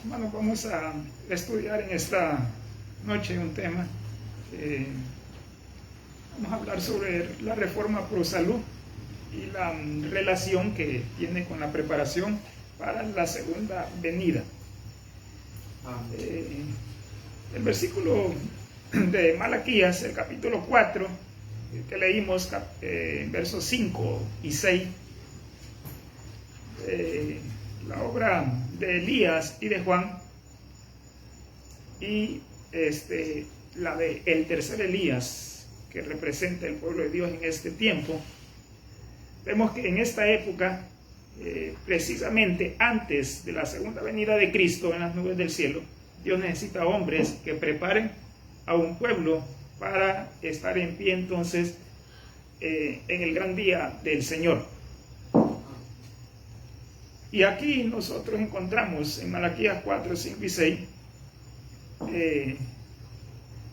Bueno, vamos a estudiar en esta noche un tema. Vamos a hablar sobre la reforma pro salud y la relación que tiene con la preparación para la segunda venida. El versículo de Malaquías, el capítulo 4, que leímos, versos 5 y 6, la obra de Elías y de Juan, y la de el tercer Elías, que representa el pueblo de Dios en este tiempo. Vemos que en esta época, precisamente antes de la segunda venida de Cristo en las nubes del cielo, Dios necesita hombres que preparen a un pueblo para estar en pie entonces en el gran día del Señor. Y aquí nosotros encontramos en Malaquías 4, 5 y 6,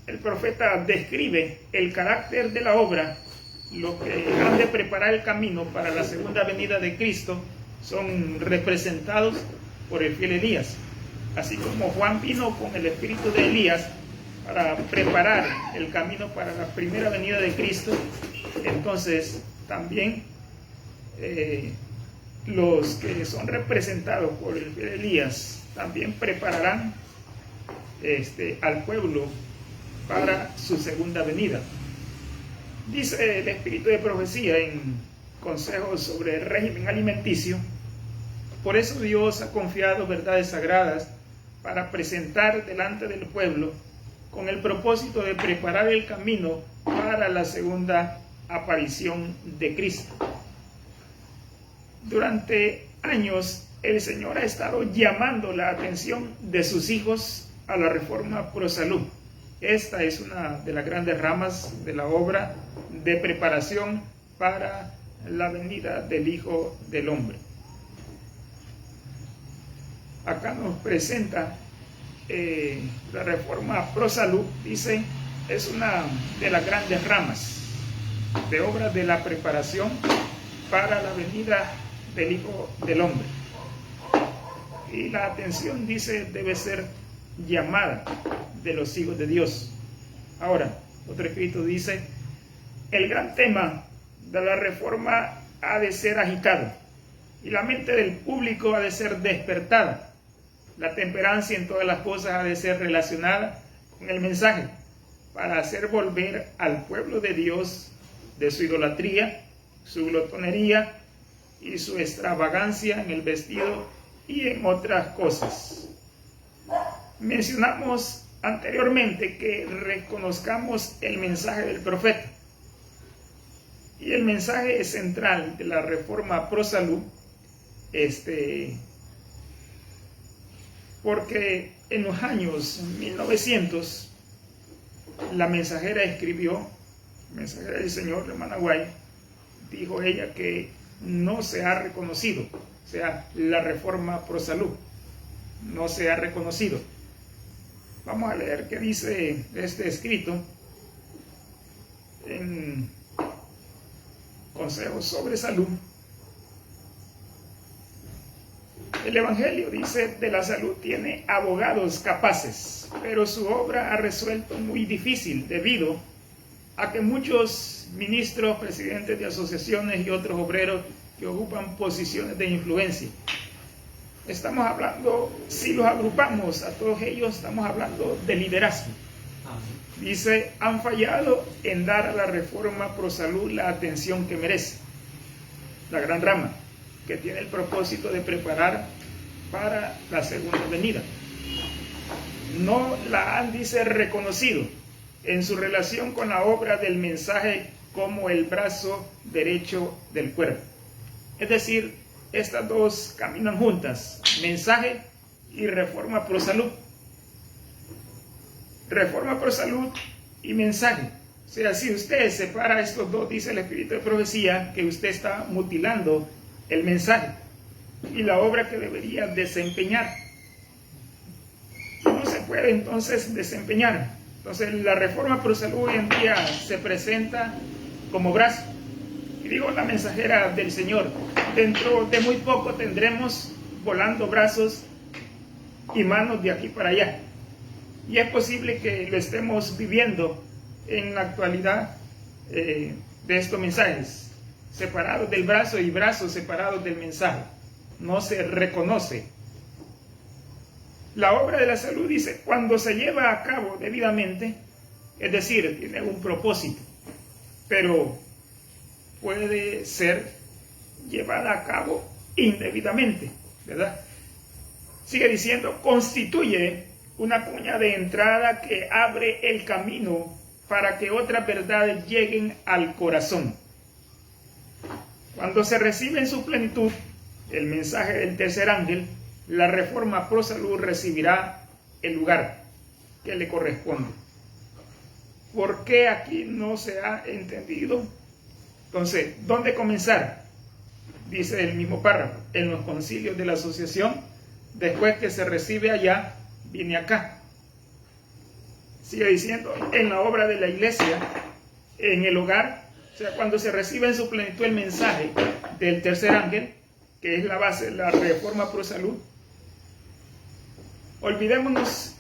el profeta describe el carácter de la obra. Los que han de preparar el camino para la segunda venida de Cristo son representados por el fiel Elías. Así como Juan vino con el espíritu de Elías para preparar el camino para la primera venida de Cristo, entonces también los que son representados por el fiel Elías también prepararán al pueblo para su segunda venida. Dice el espíritu de profecía en Consejos sobre el régimen alimenticio: por eso Dios ha confiado verdades sagradas para presentar delante del pueblo con el propósito de preparar el camino para la segunda aparición de Cristo. Durante años el Señor ha estado llamando la atención de sus hijos a la reforma pro salud. Esta es una de las grandes ramas de la obra de preparación para la venida del Hijo del Hombre. Acá nos presenta la reforma pro salud, dice, es una de las grandes ramas de obra de la preparación para la venida del Hijo del Hombre. Y la atención, dice, debe ser llamada de los hijos de Dios. Ahora, otro escrito dice: el gran tema de la reforma ha de ser agitado y la mente del público ha de ser despertada. La temperancia en todas las cosas ha de ser relacionada con el mensaje para hacer volver al pueblo de Dios de su idolatría, su glotonería y su extravagancia en el vestido y en otras cosas. Mencionamos anteriormente que reconozcamos el mensaje del profeta. Y el mensaje central de la reforma pro salud, porque en los años 1900, la mensajera mensajera del Señor, hermana Guay, dijo ella que no se ha reconocido, o sea, la reforma pro salud no se ha reconocido. Vamos a leer qué dice este escrito en Consejos sobre Salud. El Evangelio, dice, de la salud tiene abogados capaces, pero su obra ha resuelto muy difícil debido a que muchos ministros, presidentes de asociaciones y otros obreros que ocupan posiciones de influencia. Estamos hablando, si los agrupamos a todos ellos, estamos hablando de liderazgo. Dice, han fallado en dar a la reforma pro salud la atención que merece. La gran rama, que tiene el propósito de preparar para la segunda venida. No la han, dice, reconocido en su relación con la obra del mensaje como el brazo derecho del cuerpo. Es decir, estas dos caminan juntas, mensaje y reforma pro salud. Reforma pro salud y mensaje. O sea, si usted separa estos dos, dice el espíritu de profecía, que usted está mutilando el mensaje y la obra que debería desempeñar. No se puede entonces desempeñar. Entonces la reforma pro salud hoy en día se presenta como brazo. Y digo, la mensajera del Señor, dentro de muy poco tendremos volando brazos y manos de aquí para allá. Y es posible que lo estemos viviendo en la actualidad de estos mensajes, separados del brazo y brazos separados del mensaje. No se reconoce. La obra de la salud dice, cuando se lleva a cabo debidamente, es decir, tiene un propósito, pero puede ser llevada a cabo indebidamente, ¿verdad? Sigue diciendo, constituye una cuña de entrada que abre el camino para que otras verdades lleguen al corazón. Cuando se recibe en su plenitud el mensaje del tercer ángel, la Reforma Pro Salud recibirá el lugar que le corresponde. ¿Por qué aquí no se ha entendido? Entonces, ¿dónde comenzar? Dice el mismo párrafo, en los concilios de la asociación, después que se recibe allá, viene acá. Sigue diciendo, en la obra de la iglesia, en el hogar, o sea, cuando se recibe en su plenitud el mensaje del tercer ángel, que es la base de la Reforma Pro Salud, olvidémonos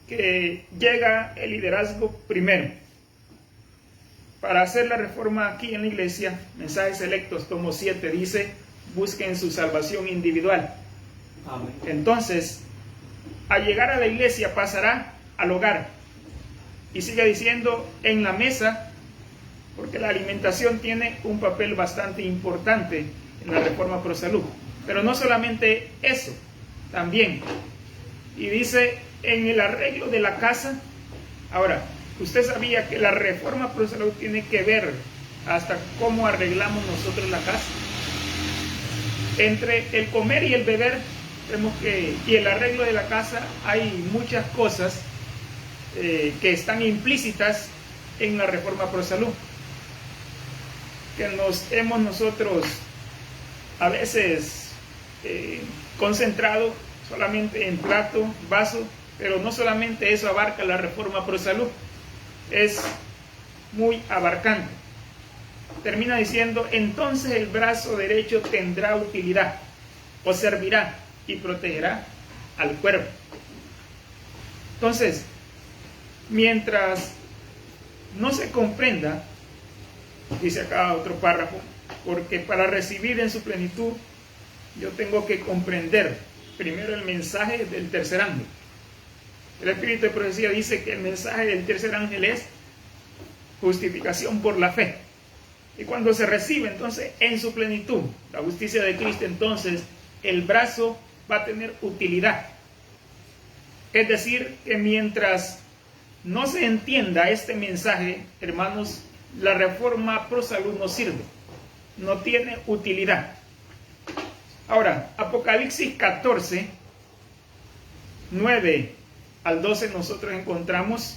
que llega el liderazgo primero. Para hacer la reforma aquí en la iglesia, Mensajes Selectos, tomo 7, dice, busquen su salvación individual. Amén. Entonces, al llegar a la iglesia pasará al hogar. Y sigue diciendo, en la mesa, porque la alimentación tiene un papel bastante importante en la Reforma Pro Salud. Pero no solamente eso, también. Y dice, en el arreglo de la casa. Ahora, usted sabía que la Reforma Pro Salud tiene que ver hasta cómo arreglamos nosotros la casa. Entre el comer y el beber, vemos que, y el arreglo de la casa, hay muchas cosas que están implícitas en la Reforma Pro Salud, que nos hemos nosotros a veces concentrado solamente en plato, vaso, pero no solamente eso abarca la Reforma Pro Salud, es muy abarcante. Termina diciendo, entonces el brazo derecho tendrá utilidad, o servirá y protegerá al cuerpo. Entonces, mientras no se comprenda, dice acá otro párrafo, porque para recibir en su plenitud, yo tengo que comprender primero el mensaje del tercer ángel. El Espíritu de Profecía dice que el mensaje del tercer ángel es justificación por la fe. Y cuando se recibe entonces en su plenitud la justicia de Cristo, entonces el brazo va a tener utilidad. Es decir, que mientras no se entienda este mensaje, hermanos, la Reforma Pro Salud no sirve, no tiene utilidad. Ahora, Apocalipsis 14, 9 al 12, nosotros encontramos,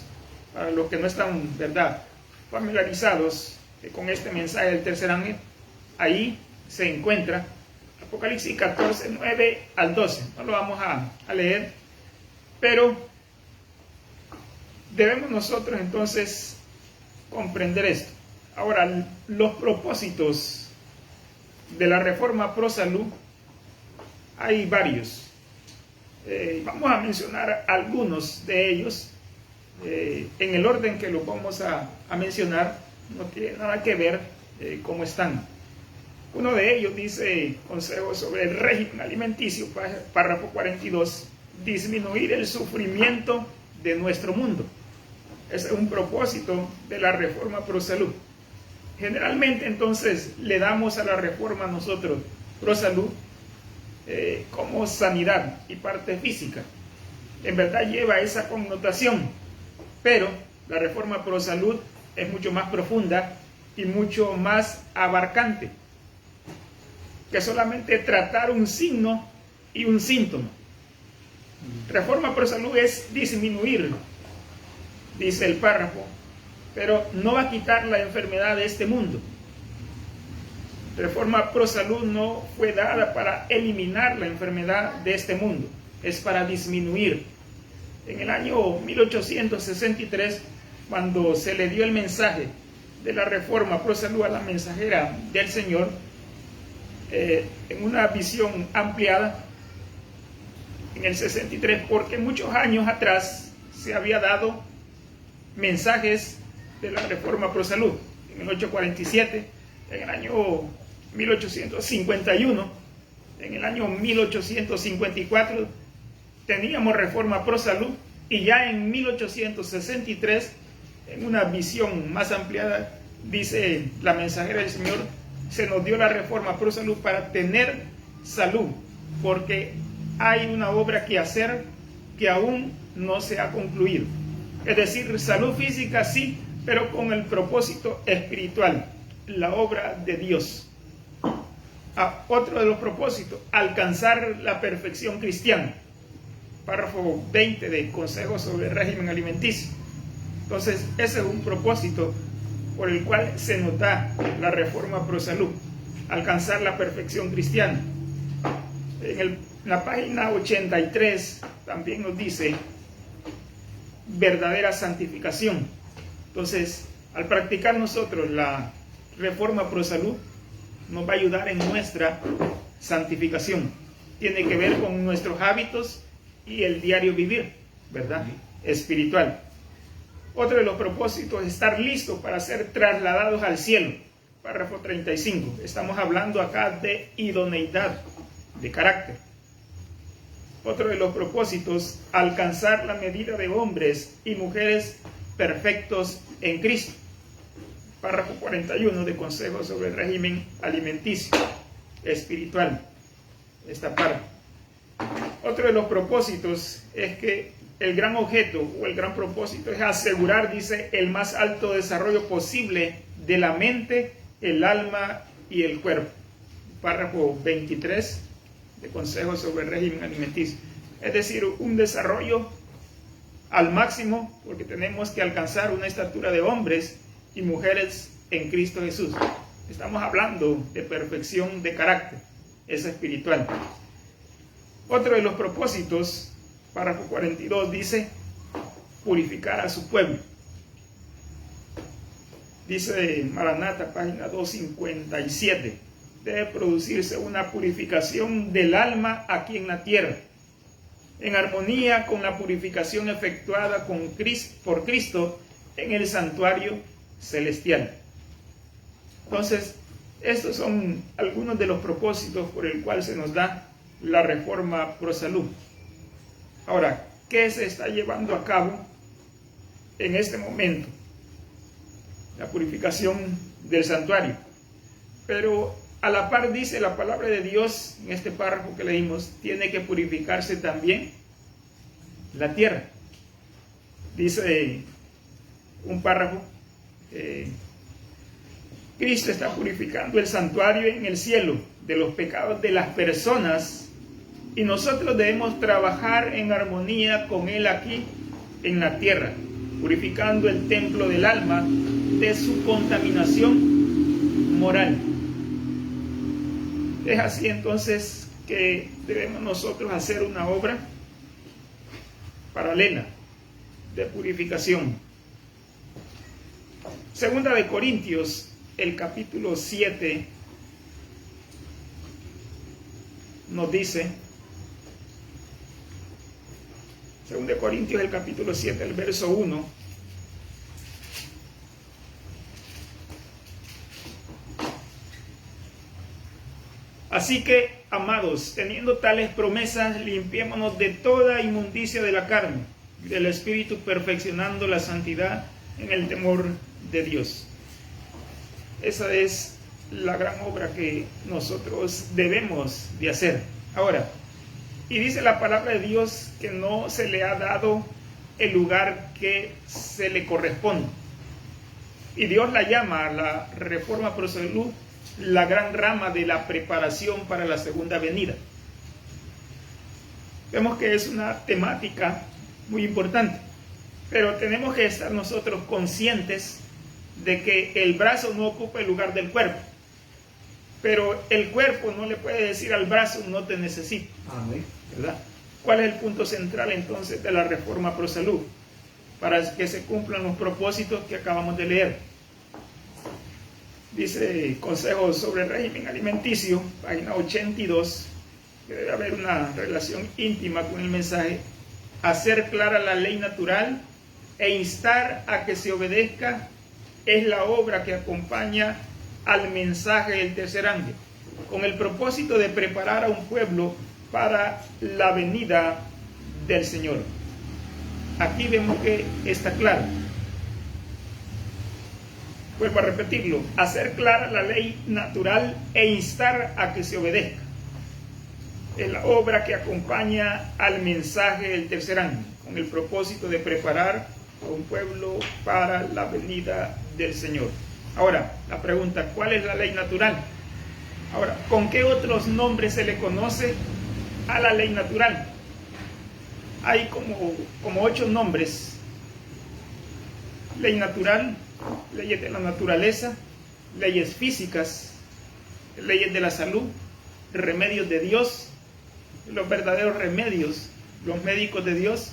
para los que no están, ¿verdad?, familiarizados con este mensaje del tercer ángel, ahí se encuentra Apocalipsis 14, 9 al 12. No lo vamos a leer, pero debemos nosotros entonces comprender esto. Ahora, los propósitos de la Reforma Pro Salud, hay varios. Vamos a mencionar algunos de ellos en el orden que los vamos a mencionar. No tiene nada que ver cómo están. Uno de ellos dice, consejo sobre el régimen alimenticio, párrafo 42, disminuir el sufrimiento de nuestro mundo. Ese es un propósito de la Reforma Pro Salud. Generalmente entonces le damos a la Reforma nosotros Pro Salud como sanidad y parte física. En verdad lleva esa connotación, pero la Reforma Pro Salud es mucho más profunda y mucho más abarcante que solamente tratar un signo y un síntoma. Reforma Pro Salud es disminuir, dice el párrafo, pero no va a quitar la enfermedad de este mundo. Reforma Pro Salud no fue dada para eliminar la enfermedad de este mundo, es para disminuir. En el año 1863, cuando se le dio el mensaje de la Reforma Pro Salud a la mensajera del Señor, en una visión ampliada, en el 63, porque muchos años atrás se había dado mensajes de la Reforma Pro Salud. En el 847, en el año 1851, en el año 1854 teníamos Reforma Pro Salud, y ya en 1863, en una visión más ampliada, dice la mensajera del Señor, se nos dio la Reforma Pro Salud para tener salud, porque hay una obra que hacer que aún no se ha concluido. Es decir, salud física sí, pero con el propósito espiritual, la obra de Dios. Otro de los propósitos, alcanzar la perfección cristiana. Párrafo 20 de Consejos sobre el régimen alimenticio. Entonces, ese es un propósito por el cual se nos da la Reforma Pro Salud, alcanzar la perfección cristiana. En la página 83 también nos dice verdadera santificación. Entonces, al practicar nosotros la Reforma Pro Salud, nos va a ayudar en nuestra santificación. Tiene que ver con nuestros hábitos y el diario vivir, ¿verdad? Espiritual. Otro de los propósitos es estar listos para ser trasladados al cielo. Párrafo 35. Estamos hablando acá de idoneidad, de carácter. Otro de los propósitos, alcanzar la medida de hombres y mujeres perfectos en Cristo. Párrafo 41 de Consejos sobre el régimen alimenticio espiritual. Esta parte. Otro de los propósitos es que el gran objeto o el gran propósito es asegurar, dice, el más alto desarrollo posible de la mente, el alma y el cuerpo. Párrafo 23 de Consejos sobre el régimen alimenticio. Es decir, un desarrollo al máximo, porque tenemos que alcanzar una estatura de hombres y mujeres en Cristo Jesús. Estamos hablando de perfección de carácter, es espiritual. Otro de los propósitos, párrafo 42, dice purificar a su pueblo. Dice Maranata, página 257, debe producirse una purificación del alma aquí en la tierra, en armonía con la purificación efectuada por Cristo en el santuario celestial. Entonces, estos son algunos de los propósitos por el cual se nos da la Reforma Pro Salud. Ahora, ¿qué se está llevando a cabo en este momento? La purificación del santuario. Pero a la par dice la palabra de Dios, en este párrafo que leímos, tiene que purificarse también la tierra. Dice un párrafo, Cristo está purificando el santuario en el cielo de los pecados de las personas, y nosotros debemos trabajar en armonía con Él aquí en la tierra, purificando el templo del alma de su contaminación moral. Es así entonces que debemos nosotros hacer una obra paralela de purificación. Segunda de Corintios, el capítulo 7, nos dice, Segunda de Corintios, el capítulo 7, el verso 1, así que, amados, teniendo tales promesas, limpiémonos de toda inmundicia de la carne y del espíritu, perfeccionando la santidad en el temor de Dios. Esa es la gran obra que nosotros debemos de hacer. Ahora, y dice la palabra de Dios que no se le ha dado el lugar que se le corresponde. Y Dios la llama a la Reforma Pro Salud la gran rama de la preparación para la segunda venida. Vemos que es una temática muy importante, pero tenemos que estar nosotros conscientes de que el brazo no ocupa el lugar del cuerpo, pero el cuerpo no le puede decir al brazo no te necesito. Amén. ¿Verdad? ¿Cuál es el punto central entonces de la Reforma Pro Salud? Para que se cumplan los propósitos que acabamos de leer. Dice Consejos sobre el régimen alimenticio, página 82, que debe haber una relación íntima con el mensaje, hacer clara la ley natural e instar a que se obedezca es la obra que acompaña al mensaje del tercer ángel, con el propósito de preparar a un pueblo para la venida del Señor. Aquí vemos que está claro. Vuelvo a repetirlo: hacer clara la ley natural e instar a que se obedezca es la obra que acompaña al mensaje del tercer ángel, con el propósito de preparar a un pueblo para la venida del Señor. Ahora, la pregunta: ¿cuál es la ley natural? Ahora, ¿con qué otros nombres se le conoce a la ley natural? Hay como 8 nombres: ley natural, leyes de la naturaleza, leyes físicas, leyes de la salud, remedios de Dios, los verdaderos remedios, los médicos de Dios,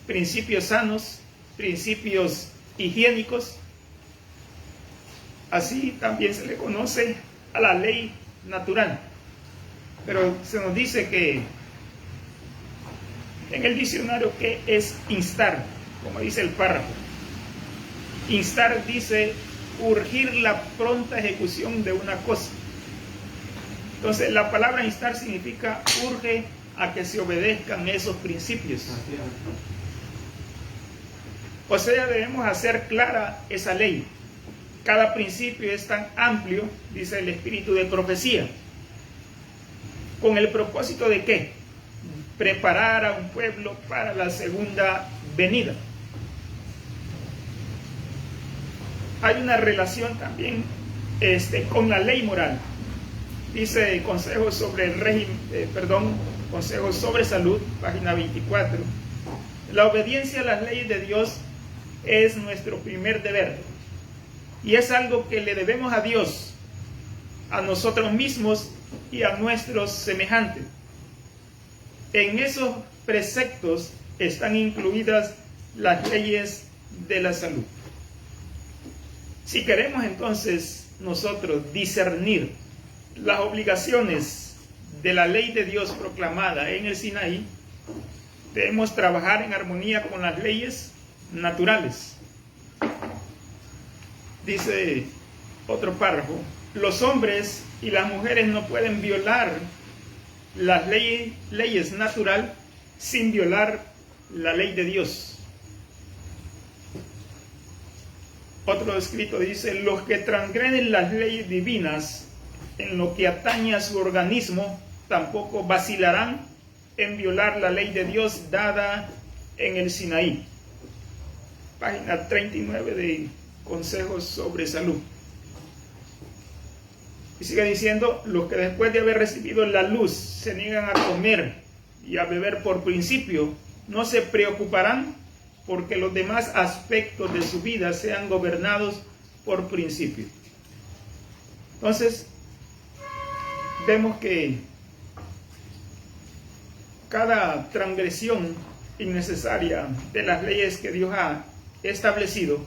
principios sanos, principios higiénicos. Así también se le conoce a la ley natural. Pero se nos dice que en el diccionario, ¿qué es instar? Como dice el párrafo. Instar dice urgir la pronta ejecución de una cosa. Entonces, la palabra instar significa urge a que se obedezcan esos principios. O sea, debemos hacer clara esa ley. Cada principio es tan amplio, dice el espíritu de profecía. ¿Con el propósito de qué? Preparar a un pueblo para la segunda venida. Hay una relación también con la ley moral. Dice Consejos sobre el régimen, Consejos sobre Salud, página 24. La obediencia a las leyes de Dios es nuestro primer deber. Y es algo que le debemos a Dios, a nosotros mismos y a nuestros semejantes. En esos preceptos están incluidas las leyes de la salud. Si queremos entonces nosotros discernir las obligaciones de la ley de Dios proclamada en el Sinaí, debemos trabajar en armonía con las leyes naturales. Dice otro párrafo: los hombres y las mujeres no pueden violar las leyes naturales sin violar la ley de Dios. Otro escrito dice: los que transgreden las leyes divinas en lo que atañe a su organismo tampoco vacilarán en violar la ley de Dios dada en el Sinaí. Página 39 de Consejos sobre Salud. Y sigue diciendo: los que después de haber recibido la luz se niegan a comer y a beber por principio, no se preocuparán porque los demás aspectos de su vida sean gobernados por principio. Entonces, vemos que cada transgresión innecesaria de las leyes que Dios ha establecido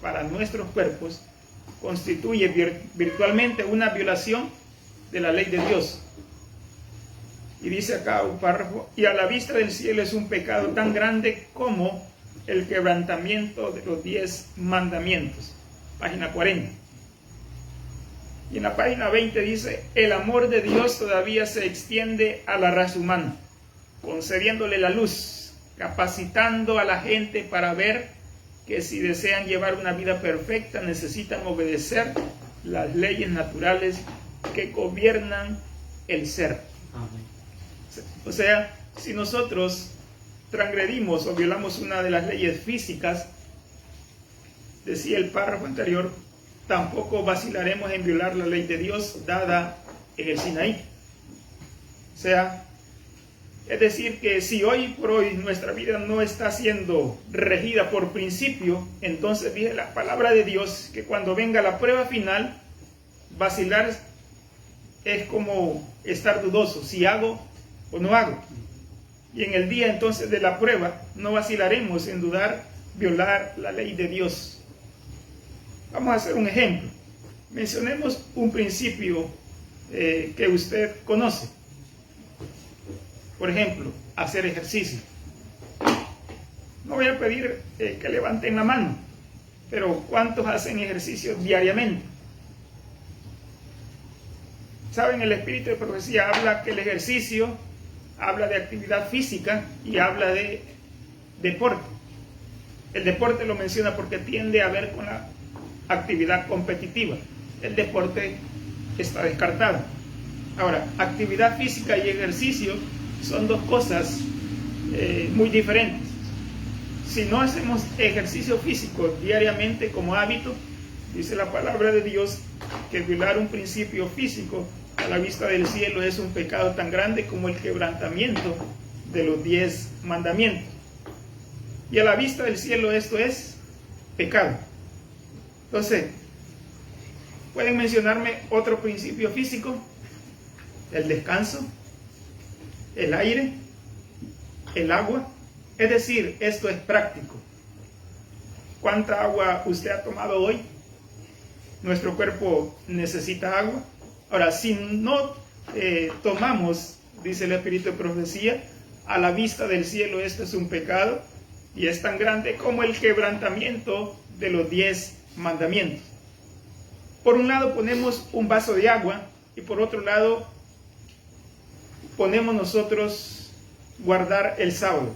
para nuestros cuerpos constituye virtualmente una violación de la ley de Dios. Y dice acá un párrafo: y a la vista del cielo es un pecado tan grande como el quebrantamiento de los 10 mandamientos. Página 40. Y en la página 20 dice: el amor de Dios todavía se extiende a la raza humana, concediéndole la luz, capacitando a la gente para ver que si desean llevar una vida perfecta necesitan obedecer las leyes naturales que gobiernan el ser. Amén. O sea, si nosotros transgredimos o violamos una de las leyes físicas, decía el párrafo anterior, tampoco vacilaremos en violar la ley de Dios dada en el Sinaí. O sea, es decir, que si hoy por hoy nuestra vida no está siendo regida por principio, entonces dice la palabra de Dios que cuando venga la prueba final, vacilar es como estar dudoso, si hago o no hago. Y en el día entonces de la prueba no vacilaremos en dudar, violar la ley de Dios. Vamos a hacer un ejemplo. Mencionemos un principio que usted conoce. Por ejemplo, hacer ejercicio. No voy a pedir que levanten la mano, pero ¿cuántos hacen ejercicio diariamente? Saben, el espíritu de profecía habla que el ejercicio habla de actividad física y habla de deporte. El deporte lo menciona porque tiende a ver con la actividad competitiva. El deporte está descartado. Ahora, actividad física y ejercicio son dos cosas muy diferentes. Si no hacemos ejercicio físico diariamente como hábito, dice la palabra de Dios que violar un principio físico a la vista del cielo es un pecado tan grande como el quebrantamiento de los 10 mandamientos. Y a la vista del cielo esto es pecado. Entonces, ¿pueden mencionarme otro principio físico? El descanso, el aire, el agua. Es decir, esto es práctico. ¿Cuánta agua usted ha tomado hoy? Nuestro cuerpo necesita agua. Ahora, si no tomamos, dice el espíritu de profecía, a la vista del cielo esto es un pecado y es tan grande como el quebrantamiento de los 10 mandamientos. Por un lado ponemos un vaso de agua y por otro lado ponemos nosotros guardar el sábado.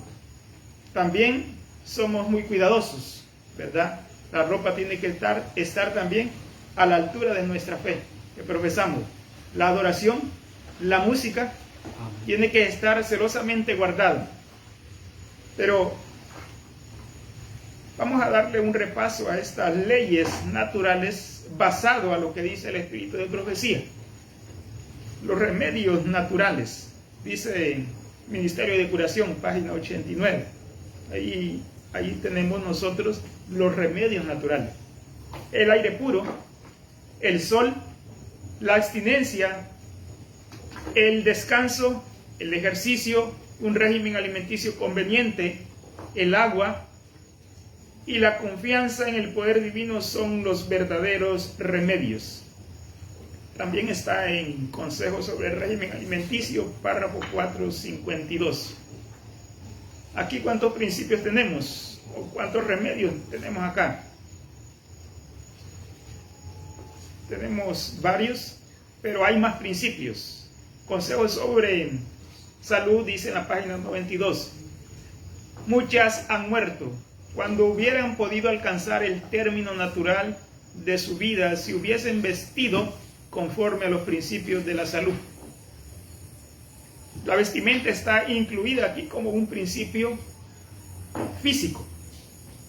También somos muy cuidadosos, ¿verdad? La ropa tiene que estar también a la altura de nuestra fe que profesamos. La adoración, la música, tiene que estar celosamente guardada. Pero vamos a darle un repaso a estas leyes naturales basado a lo que dice el espíritu de profecía. Los remedios naturales, dice Ministerio de Curación, página 89. Ahí tenemos nosotros los remedios naturales. El aire puro, el sol, la abstinencia, el descanso, el ejercicio, un régimen alimenticio conveniente, el agua y la confianza en el poder divino son los verdaderos remedios. También está en Consejo sobre el régimen alimenticio, párrafo 452. Aquí, ¿cuántos principios tenemos? ¿O cuántos remedios tenemos acá? Tenemos varios, pero hay más principios. Consejo sobre salud, dice en la página 92. Muchas han muerto cuando hubieran podido alcanzar el término natural de su vida si hubiesen vestido conforme a los principios de la salud. La vestimenta está incluida aquí como un principio físico.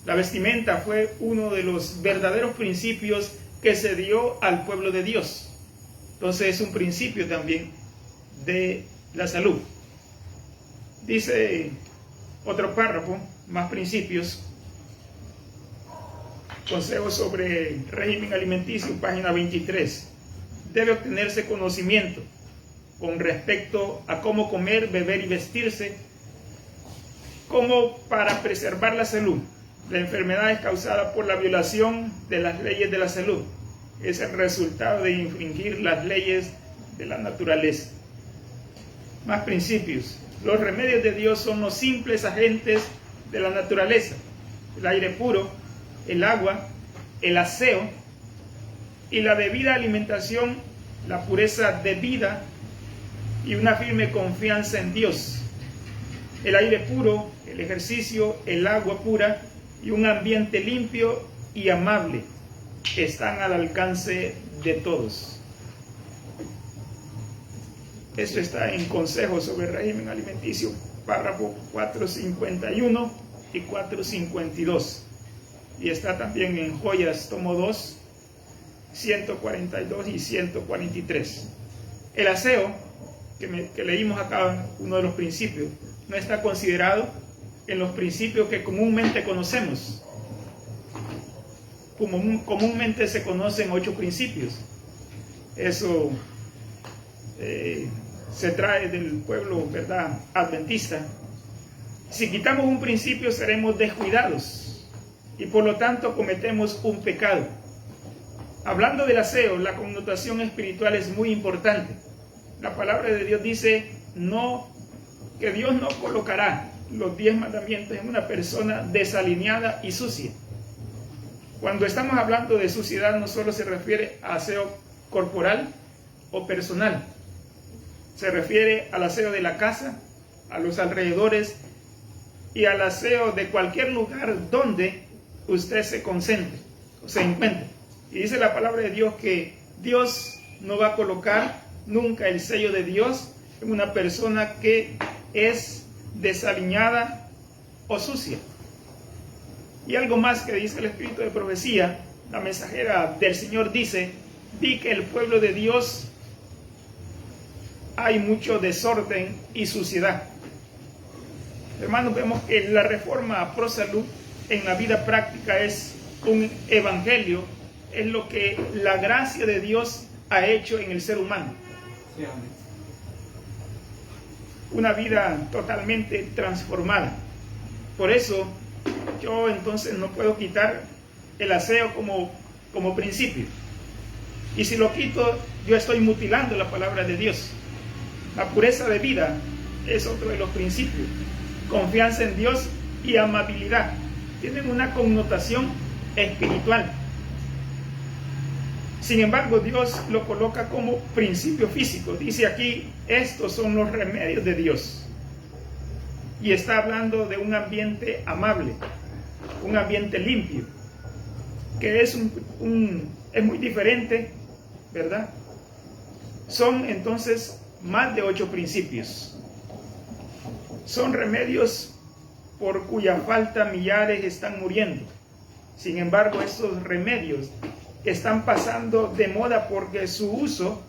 La vestimenta fue uno de los verdaderos principios que se dio al pueblo de Dios. Entonces es un principio también de la salud. Dice otro párrafo, más principios. Consejo sobre régimen alimenticio, página 23. Debe obtenerse conocimiento con respecto a cómo comer, beber y vestirse, como para preservar la salud. La enfermedad es causada por la violación de las leyes de la salud. Es el resultado de infringir las leyes de la naturaleza. Más principios. Los remedios de Dios son los simples agentes de la naturaleza. El aire puro, el agua, el aseo y la debida alimentación, la pureza debida y una firme confianza en Dios. El aire puro, el ejercicio, el agua pura y un ambiente limpio y amable están al alcance de todos. Esto está en Consejo sobre el régimen alimenticio, párrafo 451 y 452. Y está también en Joyas, tomo 2, 142 y 143. El aseo, que leímos acá, uno de los principios, no está considerado en los principios que comúnmente conocemos. Comúnmente se conocen 8 principios. Eso se trae del pueblo, ¿verdad?, adventista. Si quitamos un principio seremos descuidados y por lo tanto cometemos un pecado. Hablando del aseo, la connotación espiritual es muy importante. La palabra de Dios dice: no que Dios no colocará los 10 mandamientos en una persona desalineada y sucia. Cuando estamos hablando de suciedad, no solo se refiere a aseo corporal o personal, se refiere al aseo de la casa, a los alrededores y al aseo de cualquier lugar donde usted se concentre o se encuentre. Y dice la palabra de Dios que Dios no va a colocar nunca el sello de Dios en una persona que es desaliñada o sucia. Y algo más que dice el Espíritu de Profecía, la mensajera del Señor dice: vi que el pueblo de Dios hay mucho desorden y suciedad. Hermanos, vemos que la reforma pro salud en la vida práctica es un evangelio, es lo que la gracia de Dios ha hecho en el ser humano. Sí, amén. Una vida totalmente transformada. Por eso yo entonces no puedo quitar el aseo como principio. Y si lo quito, yo estoy mutilando la palabra de Dios. La pureza de vida es otro de los principios. Confianza en Dios y amabilidad tienen una connotación espiritual. Sin embargo, Dios lo coloca como principio físico. Dice aquí: estos son los remedios de Dios. Y está hablando de un ambiente amable, un ambiente limpio, que es muy diferente, ¿verdad? Son entonces más de 8 principios. Son remedios por cuya falta millares están muriendo. Sin embargo, estos remedios están pasando de moda porque su uso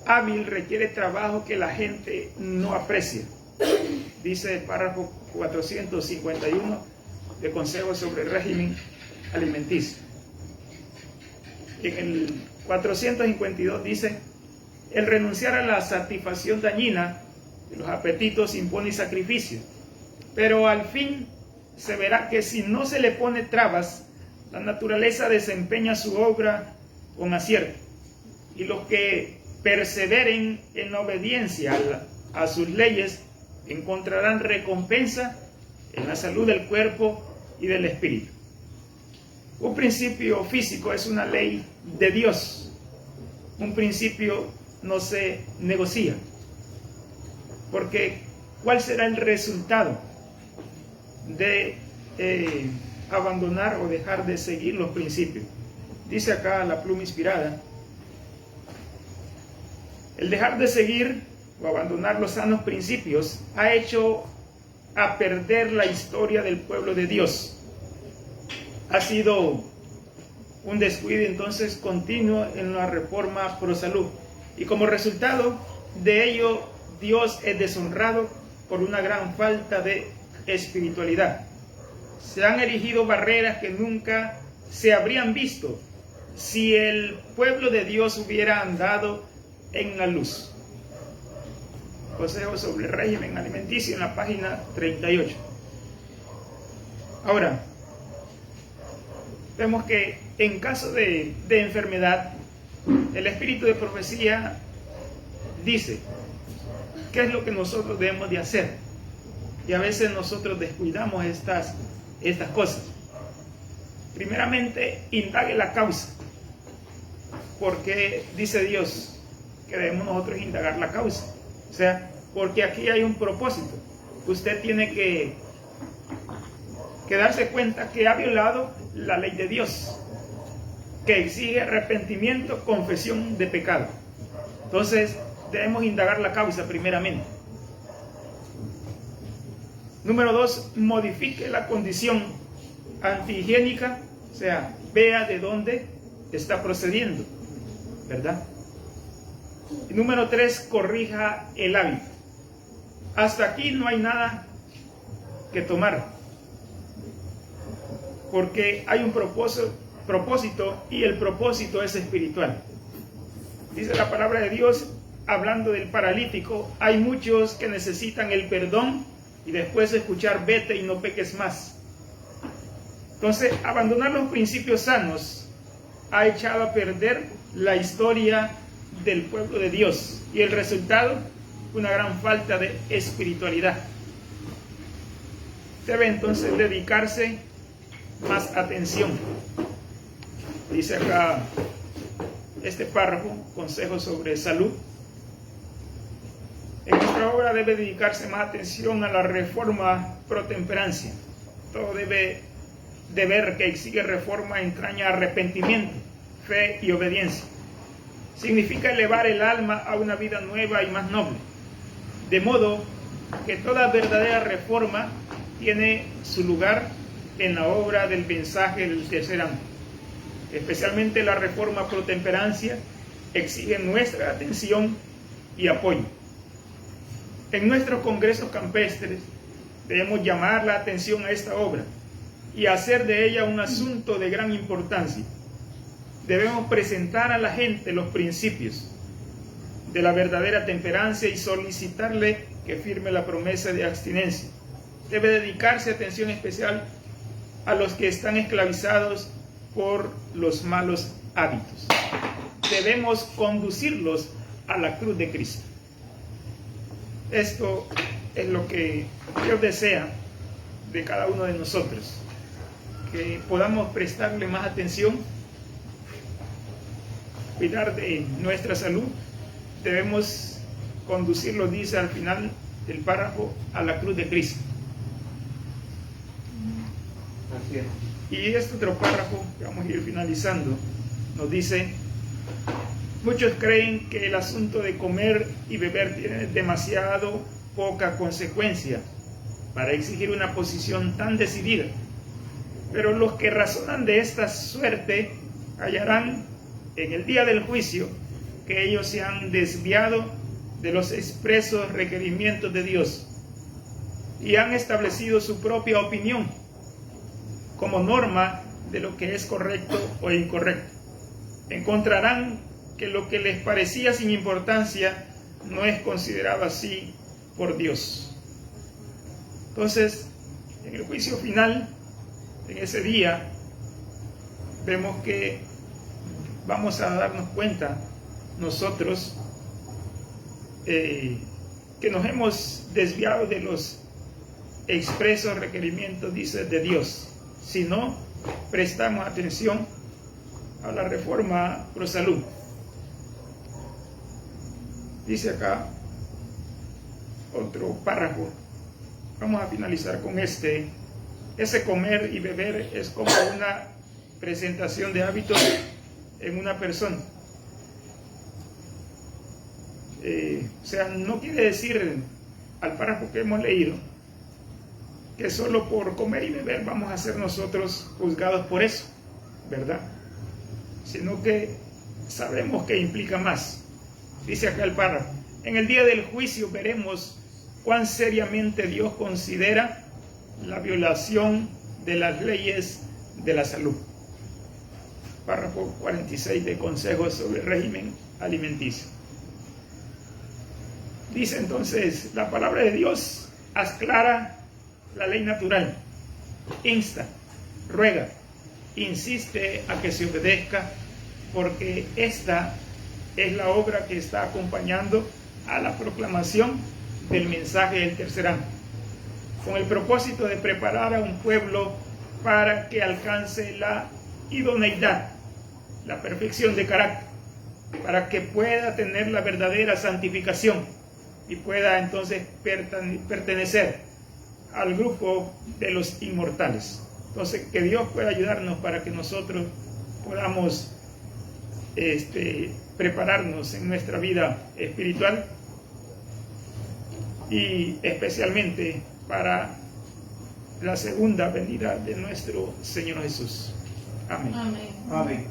hábil requiere trabajo que la gente no aprecia. Dice el párrafo 451 de Consejos sobre el Régimen Alimenticio. En el 452 dice: el renunciar a la satisfacción dañina de los apetitos impone sacrificio, pero al fin se verá que si no se le pone trabas, la naturaleza desempeña su obra con acierto, y los que perseveren en la obediencia a sus leyes encontrarán recompensa en la salud del cuerpo y del espíritu. Un principio físico es una ley de Dios. Un principio no se negocia. Porque ¿cuál será el resultado de abandonar o dejar de seguir los principios? Dice acá la pluma inspirada: el dejar de seguir o abandonar los sanos principios ha hecho a perder la historia del pueblo de Dios. Ha sido un descuido entonces continuo en la reforma pro salud, y como resultado de ello Dios es deshonrado por una gran falta de espiritualidad. Se han erigido barreras que nunca se habrían visto si el pueblo de Dios hubiera andado en la luz. Consejo sobre el régimen alimenticio en la página 38. Ahora, vemos que en caso de enfermedad, el Espíritu de Profecía dice qué es lo que nosotros debemos de hacer. Y a veces nosotros descuidamos estas cosas. Primeramente, indague la causa. Porque dice Dios que debemos nosotros indagar la causa. O sea, porque aquí hay un propósito. Usted tiene que darse cuenta que ha violado la ley de Dios, que exige arrepentimiento, confesión de pecado. Entonces, debemos indagar la causa primeramente. Número 2, modifique la condición antihigiénica, o sea, vea de dónde está procediendo, ¿verdad? Y número 3, corrija el hábito. Hasta aquí no hay nada que tomar, porque hay un propósito y el propósito es espiritual. Dice la palabra de Dios, hablando del paralítico: hay muchos que necesitan el perdón y después de escuchar vete y no peques más. Entonces, abandonar los principios sanos ha echado a perder la historia del pueblo de Dios, y el resultado una gran falta de espiritualidad. Debe entonces dedicarse más atención. Dice acá este párrafo, consejos sobre salud. En nuestra obra debe dedicarse más atención a la reforma pro temperancia. Todo debe de ver que exige reforma entraña arrepentimiento, fe y obediencia. Significa elevar el alma a una vida nueva y más noble. De modo que toda verdadera reforma tiene su lugar en la obra del mensaje del tercer ángel. Especialmente la reforma pro temperancia exige nuestra atención y apoyo. En nuestros congresos campestres debemos llamar la atención a esta obra y hacer de ella un asunto de gran importancia. Debemos presentar a la gente los principios de la verdadera temperancia y solicitarle que firme la promesa de abstinencia. Debe dedicarse atención especial a los que están esclavizados por los malos hábitos. Debemos conducirlos a la cruz de Cristo. Esto es lo que Dios desea de cada uno de nosotros, que podamos prestarle más atención, cuidar de nuestra salud. Debemos conducirlo, dice al final del párrafo, a la cruz de Cristo. Así es. Y este otro párrafo, que vamos a ir finalizando, nos dice: muchos creen que el asunto de comer y beber tiene demasiado poca consecuencia para exigir una posición tan decidida. Pero los que razonan de esta suerte hallarán en el día del juicio que ellos se han desviado de los expresos requerimientos de Dios y han establecido su propia opinión como norma de lo que es correcto o incorrecto. Encontrarán que lo que les parecía sin importancia no es considerado así por Dios. Entonces, en el juicio final, en ese día, vemos que vamos a darnos cuenta nosotros que nos hemos desviado de los expresos requerimientos, dice, de Dios, si no prestamos atención a la reforma pro salud. Dice acá otro párrafo, vamos a finalizar con este. Ese comer y beber es como una presentación de hábitos en una persona. O sea, no quiere decir al párrafo que hemos leído que solo por comer y beber vamos a ser nosotros juzgados por eso, ¿verdad? Sino que sabemos que implica más. Dice acá el párrafo: en el día del juicio veremos cuán seriamente Dios considera la violación de las leyes de la salud. Párrafo 46 de Consejos sobre régimen alimenticio. Dice entonces, la palabra de Dios aclara la ley natural, insta, ruega, insiste a que se obedezca, porque esta es la obra que está acompañando a la proclamación del mensaje del tercer ángel, con el propósito de preparar a un pueblo para que alcance la idoneidad, la perfección de carácter, para que pueda tener la verdadera santificación y pueda entonces pertenecer al grupo de los inmortales. Entonces, que Dios pueda ayudarnos para que nosotros podamos prepararnos en nuestra vida espiritual y especialmente para la segunda venida de nuestro Señor Jesús. Amén. Amén. Amén.